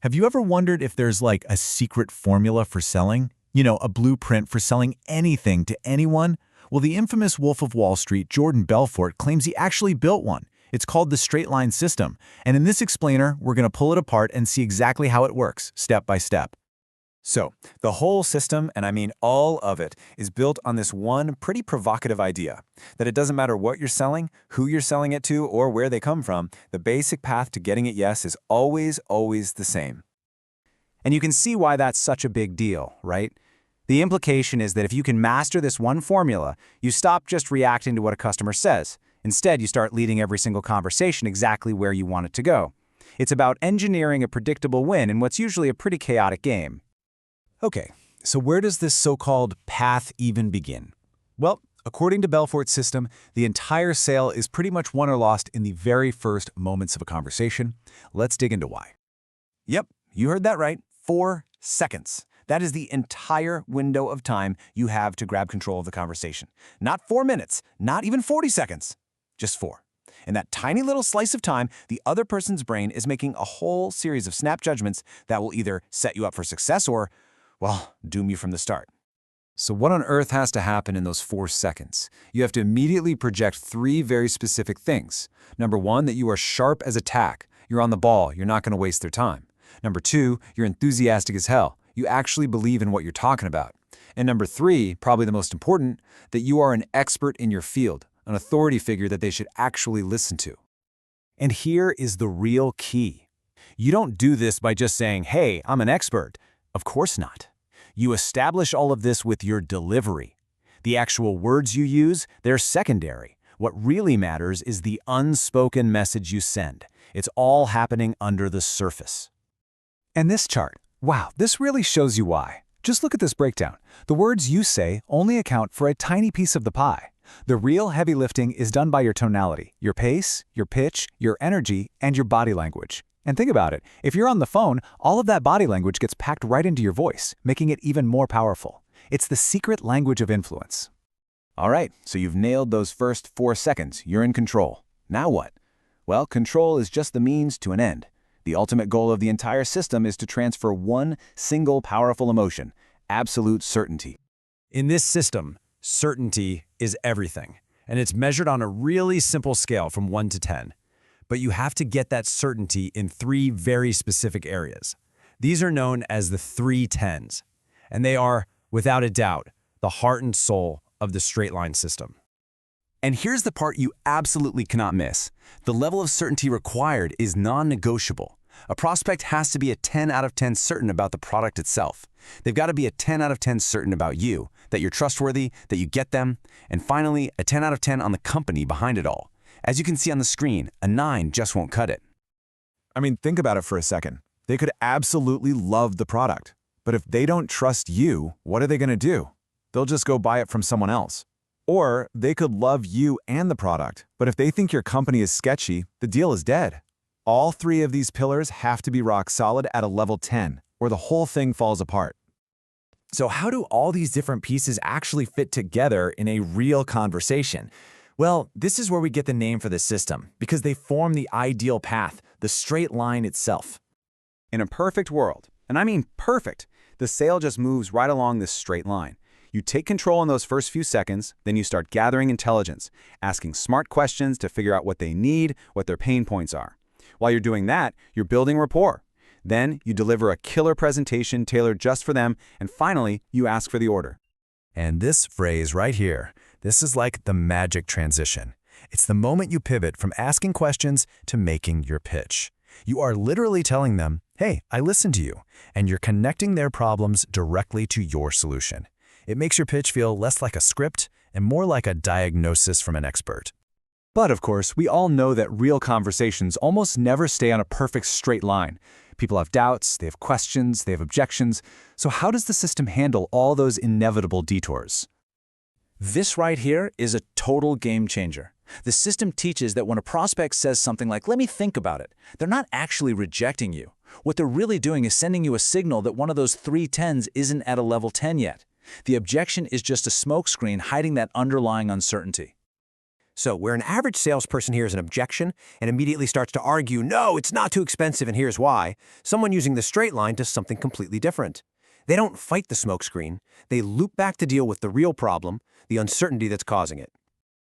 Have you ever wondered if there's like a secret formula for selling? You know, a blueprint for selling anything to anyone? Well, the infamous Wolf of Wall Street, Jordan Belfort, claims he actually built one. It's called the straight line system. And in this explainer, we're going to pull it apart and see exactly how it works, step by step. So, the whole system, and I mean all of it, is built on this one pretty provocative idea, that it doesn't matter what you're selling, who you're selling it to, or where they come from, the basic path to getting it yes is always the same. And you can see why that's such a big deal, right? The implication is that if you can master this one formula, you stop just reacting to what a customer says. Instead, you start leading every single conversation exactly where you want it to go. It's about engineering a predictable win in what's usually a pretty chaotic game. Okay, so where does this so-called path even begin? Well, according to Belfort's system, the entire sale is pretty much won or lost in the very first moments of a conversation. Let's dig into why. Yep, you heard that right. 4 seconds. That is the entire window of time you have to grab control of the conversation. Not 4 minutes, not even 40 seconds, just 4. In that tiny little slice of time, the other person's brain is making a whole series of snap judgments that will either set you up for success or, well, doom you from the start. So what on earth has to happen in those 4 seconds? You have to immediately project 3 very specific things. Number 1, that you are sharp as a tack. You're on the ball. You're not going to waste their time. Number 2, you're enthusiastic as hell. You actually believe in what you're talking about. And number 3, probably the most important, that you are an expert in your field, an authority figure that they should actually listen to. And here is the real key. You don't do this by just saying, hey, I'm an expert. Of course not. You establish all of this with your delivery. The actual words you use, they're secondary. What really matters is the unspoken message you send. It's all happening under the surface. And this chart, wow, this really shows you why. Just look at this breakdown. The words you say only account for a tiny piece of the pie. The real heavy lifting is done by your tonality, your pace, your pitch, your energy, and your body language. And think about it, if you're on the phone, all of that body language gets packed right into your voice, making it even more powerful. It's the secret language of influence. All right, so you've nailed those first 4 seconds. You're in control. Now what? Well, control is just the means to an end. The ultimate goal of the entire system is to transfer one single powerful emotion, absolute certainty. In this system, certainty is everything, and it's measured on a really simple scale from 1 to 10. But you have to get that certainty in 3 very specific areas. These are known as the 3 10s, and they are, without a doubt, the heart and soul of the straight line system. And here's the part you absolutely cannot miss. The level of certainty required is non-negotiable. A prospect has to be a 10 out of 10 certain about the product itself. They've got to be a 10 out of 10 certain about you, that you're trustworthy, that you get them, and finally, a 10 out of 10 on the company behind it all. As you can see on the screen, a 9 just won't cut it. I mean, think about it for a second. They could absolutely love the product, but if they don't trust you, what are they going to do? They'll just go buy it from someone else. Or they could love you and the product, but if they think your company is sketchy, the deal is dead. All 3 of these pillars have to be rock solid at a level 10, or the whole thing falls apart. So how do all these different pieces actually fit together in a real conversation? Well, this is where we get the name for the system, because they form the ideal path, the straight line itself. In a perfect world, and I mean perfect, the sale just moves right along this straight line. You take control in those first few seconds, then you start gathering intelligence, asking smart questions to figure out what they need, what their pain points are. While you're doing that, you're building rapport. Then you deliver a killer presentation tailored just for them, and finally, you ask for the order. And this phrase right here, this is like the magic transition. It's the moment you pivot from asking questions to making your pitch. You are literally telling them, hey, I listened to you, and you're connecting their problems directly to your solution. It makes your pitch feel less like a script and more like a diagnosis from an expert. But of course, we all know that real conversations almost never stay on a perfect straight line. People have doubts, they have questions, they have objections. So how does the system handle all those inevitable detours? This right here is a total game changer. The system teaches that when a prospect says something like, let me think about it, they're not actually rejecting you. What they're really doing is sending you a signal that one of those 3 10s isn't at a level 10 yet. The objection is just a smokescreen hiding that underlying uncertainty. So where an average salesperson hears an objection and immediately starts to argue, no, it's not too expensive and here's why, someone using the straight line does something completely different. They don't fight the smokescreen. They loop back to deal with the real problem, the uncertainty that's causing it.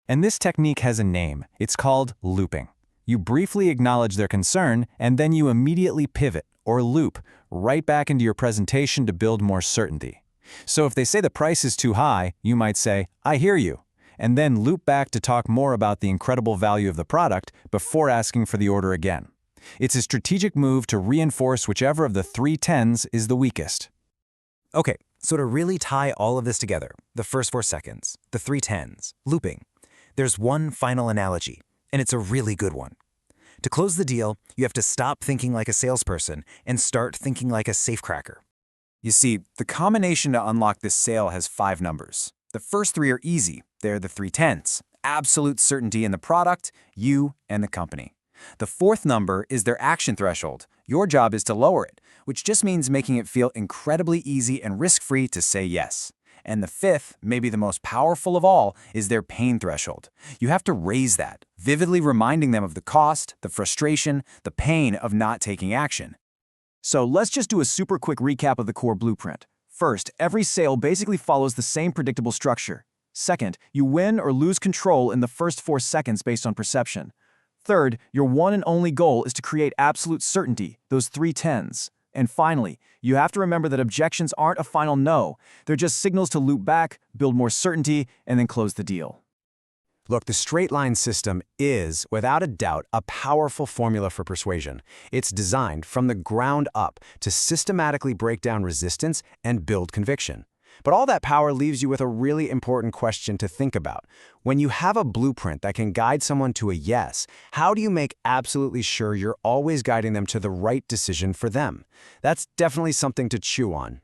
And this technique has a name. It's called looping. You briefly acknowledge their concern, and then you immediately pivot, or loop, right back into your presentation to build more certainty. So if they say the price is too high, you might say, I hear you, and then loop back to talk more about the incredible value of the product before asking for the order again. It's a strategic move to reinforce whichever of the 3 10s is the weakest. Okay, so to really tie all of this together, the first 4 seconds, the 3 10s, looping, there's one final analogy, and it's a really good one. To close the deal, you have to stop thinking like a salesperson and start thinking like a safecracker. You see, the combination to unlock this sale has 5 numbers. The first 3 are easy. They're the 3 10s. Absolute certainty in the product, you, and the company. The 4th number is their action threshold. Your job is to lower it, which just means making it feel incredibly easy and risk-free to say yes. And the 5th, maybe the most powerful of all, is their pain threshold. You have to raise that, vividly reminding them of the cost, the frustration, the pain of not taking action. So let's just do a super quick recap of the core blueprint. First, every sale basically follows the same predictable structure. Second, you win or lose control in the first 4 seconds based on perception. Third, your one and only goal is to create absolute certainty, those 3 10s. And finally, you have to remember that objections aren't a final no. They're just signals to loop back, build more certainty, and then close the deal. Look, the straight line system is, without a doubt, a powerful formula for persuasion. It's designed from the ground up to systematically break down resistance and build conviction. But all that power leaves you with a really important question to think about. When you have a blueprint that can guide someone to a yes, how do you make absolutely sure you're always guiding them to the right decision for them? That's definitely something to chew on.